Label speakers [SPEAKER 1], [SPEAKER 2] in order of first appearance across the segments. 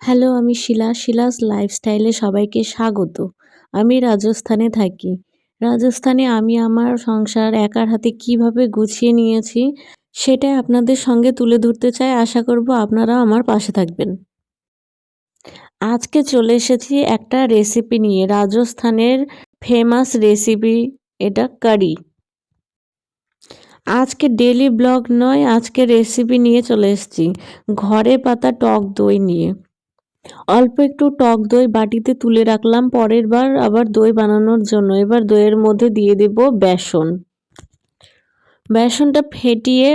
[SPEAKER 1] Hello, আমি শিলাস লাইফস্টাইলে সবাইকে স্বাগত। আমি রাজস্থানে থাকি। রাজস্থানে আমি আমার সংসার একার হাতে কিভাবে গুছিয়ে নিয়েছি, সেটাই আপনাদের সঙ্গে তুলে ধরতে চাই। আশা করব আপনারাও আমার পাশে থাকবেন। আজকে চলে এসেছি একটা রেসিপি নিয়ে, রাজস্থানের ফেমাস রেসিপি, এটা কারি। আজকে ডেইলি ব্লগ নয়, আজকে রেসিপি নিয়ে চলে এসেছি ঘরে পাতা টক দই নিয়ে। অল্প একটু টক দই বাটিতে তুলে রাখলাম পরের বার আবার দই বানানোর জন্য। এবার দইয়ের মধ্যে দিয়ে দেব বেসন। বেসনটা ফেটিয়ে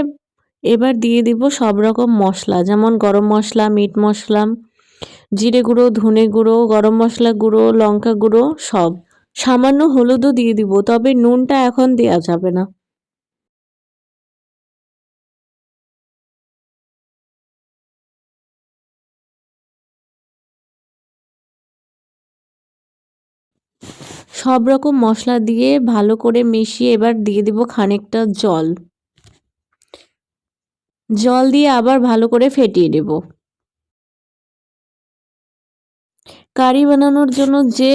[SPEAKER 1] এবার দিয়ে দিব সব রকম মশলা, যেমন গরম মশলা, মিট মশলা, জিরে গুঁড়ো, ধনে গুঁড়ো, গরম মশলা গুঁড়ো, লঙ্কা গুঁড়ো সব। সামান্য হলুদও দিয়ে দিব, তবে নুনটা এখন দেওয়া যাবে না। সব রকম মশলা দিয়ে ভালো করে মিশিয়ে এবার দিয়ে দিব খানিকটা জল। জল দিয়ে আবার ভালো করে ফেটিয়ে নেব। কারি বানানোর জন্য যে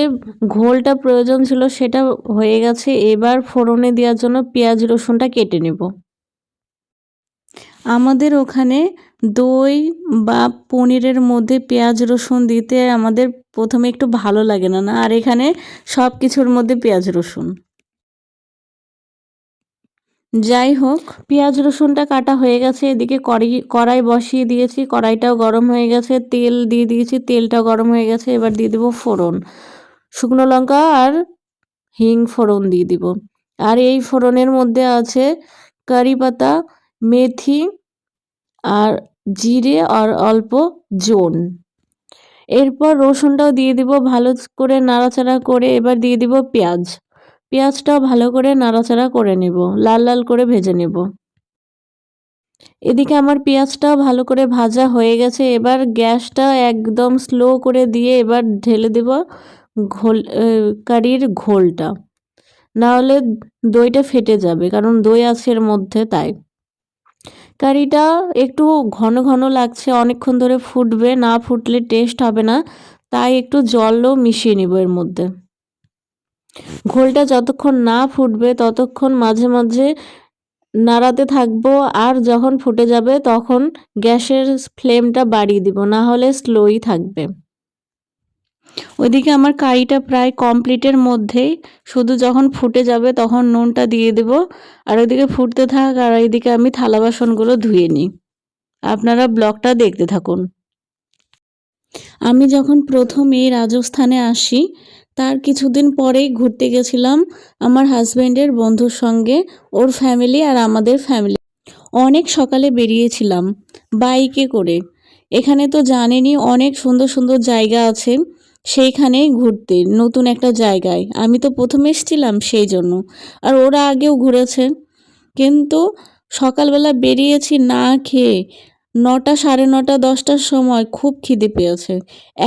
[SPEAKER 1] ঘোলটা প্রয়োজন ছিল সেটা হয়ে গেছে। এবার ফোড়নে দেওয়ার জন্য পেঁয়াজ রসুনটা কেটে নেব। আমাদের ওখানে দই বা পনিরের মধ্যে পেঁয়াজ রসুন দিতে আমাদের প্রথমে একটু ভালো লাগে না, আর এখানে সব কিছুর মধ্যে পেঁয়াজ রসুন। যাই হোক, পেঁয়াজ রসুনটা কাটা হয়ে গেছে। এদিকে কড়াই বসিয়ে দিয়েছি, কড়াইটাও গরম হয়ে গেছে। তেল দিয়ে দিয়েছি, তেলটাও গরম হয়ে গেছে। এবার দিয়ে দেবো ফোড়ন, শুকনো লঙ্কা আর হিং ফোড়ন দিয়ে দিব। আর এই ফোড়নের মধ্যে আছে কারি পাতা, মেথি আর জিরে আর অল্প জোন। এরপর রসুনটাও দিয়ে দিব, ভালো করে নাড়াচাড়া করে এবার দিয়ে দিব পেঁয়াজ। পেঁয়াজটাও ভালো করে নাড়াচাড়া করে নেব, লাল লাল করে ভেজে নেব। এদিকে আমার পেঁয়াজটাও ভালো করে ভাজা হয়ে গেছে। এবার গ্যাসটা একদম স্লো করে দিয়ে এবার ঢেলে দেব ঘোল, কারির ঘোলটা। না হলে দইটা ফেটে যাবে, কারণ দই আছে এর মধ্যে, তাই। কারিটা একটু ঘন ঘন লাগছে, অনেকক্ষণ ধরে ফুটবে, না ফুটলে টেস্ট হবে না, তাই একটু জলও মিশিয়ে নিব এর মধ্যে। ঘোলটা যতক্ষণ না ফুটবে ততক্ষণ মাঝে মাঝে নাড়াতে থাকবো, আর যখন ফুটে যাবে তখন গ্যাসের ফ্লেমটা বাড়িয়ে দিব, না হলে স্লোই থাকবে। ওইদিকে আমার কারিটা প্রায় কমপ্লিটের মধ্যেই, শুধু যখন ফুটে যাবে তখন নুনটা দিয়ে দেব। আর ওইদিকে ফুটতে থাক, আর এইদিকে আমি থালা বাসনগুলো ধুয়ে নিই। আপনারা ব্লগটা দেখতে থাকুন। আমি যখন প্রথম এই রাজস্থানে আসি তার কিছুদিন পরেই ঘুরতে গেছিলাম আমার হাজব্যান্ডের বন্ধুর সঙ্গে, ওর ফ্যামিলি আর আমাদের ফ্যামিলি। অনেক সকালে বেরিয়েছিলাম বাইকে করে। এখানে তো জানেনই অনেক সুন্দর সুন্দর জায়গা আছে, সেইখানেই ঘুরতে, নতুন একটা জায়গায়। আমি তো প্রথমে এসেছিলাম সেই জন্য, আর ওরা আগেও ঘুরেছে। কিন্তু সকালবেলা বেরিয়েছি না খেয়ে, 9টা, সাড়ে 9টা, 10টার সময় খুব খিদে পেয়েছে।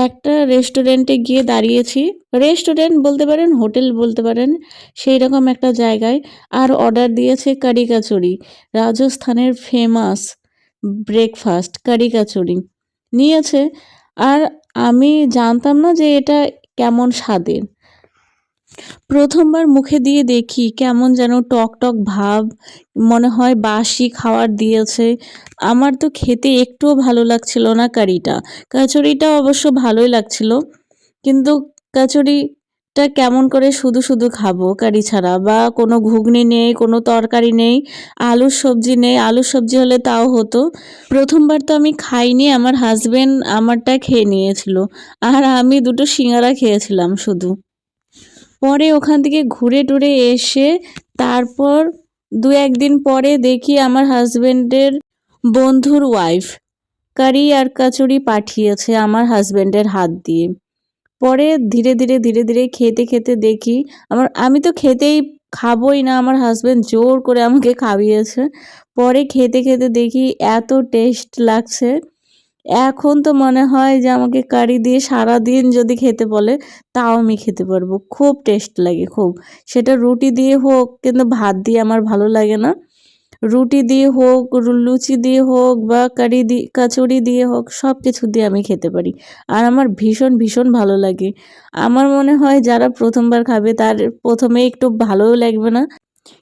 [SPEAKER 1] একটা রেস্টুরেন্টে গিয়ে দাঁড়িয়েছি, রেস্টুরেন্ট বলতে পারেন, হোটেল বলতে পারেন, সেই রকম একটা জায়গায়। আর অর্ডার দিয়েছে কারি কচুরি, রাজস্থানের ফেমাস ব্রেকফাস্ট কারি কচুরি নিয়েছে। আর আমি জানতাম না যে এটা কেমন স্বাদের। প্রথমবার মুখে দিয়ে দেখি কেমন যেন টক টক ভাব, মনে হয় বাসি খাবার দিয়েছে। আমার তো খেতে একটুও ভালো লাগছিল না কারিটা। কচুরিটা অবশ্য ভালোই লাগছিল, কিন্তু কচুরিটা কেমন করে শুধু শুধু খাবো কারি ছাড়া, বা কোনো ঘুগনি নেই, কোনো তরকারি নেই, আলুর সবজি নেই। আলুর সবজি হলে তাও হতো। প্রথমবার তো আমি খাইনি, আমার হাজবেন্ড আমারটা খেয়ে নিয়েছিল, আর আমি দুটো সিঙ্গারা খেয়েছিলাম শুধু। পরে ওখান থেকে ঘুরে টুরে এসে তারপর 2-1 দিন পরে দেখি আমার হাজবেন্ডের বন্ধুর ওয়াইফ কারি আর কচুরি পাঠিয়েছে আমার হাজবেন্ডের হাত দিয়ে। পরে ধীরে ধীরে ধীরে ধীরে খেতে খেতে দেখি আমি তো খাবোই না, আমার হাজবেন্ড জোর করে আমাকে খাইয়েছে। পরে খেতে খেতে দেখি এত টেস্ট লাগছে, এখন তো মনে হয় যে আমাকে কারি দিয়ে সারাদিন যদি খেতে বলে তাও আমি খেতে পারবো। খুব টেস্ট লাগে, খুব। সেটা রুটি দিয়ে হোক, কিন্তু ভাত দিয়ে আমার ভালো লাগে না। রুটি দিয়ে হোক, লুচি দিয়ে হোক বা কচুরি দিয়ে হোক, সব কিছু দিয়ে আমি খেতে পারি। আর আমার ভীষণ ভীষণ ভালো লাগে। আমার মনে হয় যারা প্রথমবার খাবে তার প্রথমে একটু ভালোও লাগবে না,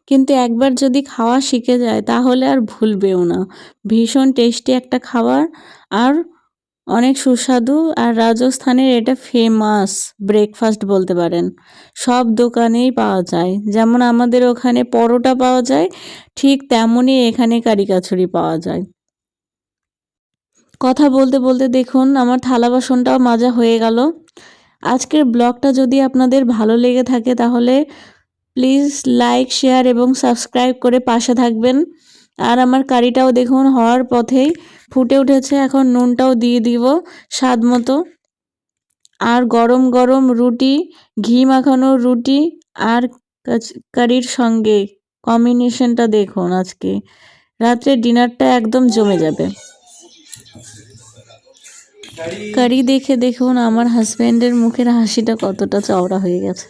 [SPEAKER 1] কিন্তু একবার যদি খাওয়া শিখে যায় তাহলে আর ভুলবেও না। ভীষণ টেস্টি একটা খাবার আর অনেক সুস্বাদু। আর রাজস্থানের এটা ফেমাস ব্রেকফাস্ট বলতে পারেন। সব দোকানেই পাওয়া যায়, যেমন আমাদের ওখানে পরোটা পাওয়া যায়, ঠিক তেমনই এখানে কারি কচুরি পাওয়া যায়। কথা বলতে বলতে দেখুন আমার থালা বাসনটাও মাজা হয়ে গেল। আজকের ব্লগটা যদি আপনাদের ভালো লেগে থাকে তাহলে প্লিজ লাইক, শেয়ার এবং সাবস্ক্রাইব করে পাশে থাকবেন। আর আমার কারিটাও দেখুন হওয়ার পথেই ফুটে উঠেছে, এখন নুনটাও দিয়ে দিব স্বাদ মতো। আর গরম গরম রুটি, ঘি মাখানো রুটি আর কারির সঙ্গে কম্বিনেশনটা দেখুন, আজকে রাত্রে ডিনারটা একদম জমে যাবে। কারি দেখে দেখুন আমার হাজব্যান্ডের মুখের হাসিটা কতটা চওড়া হয়ে গেছে।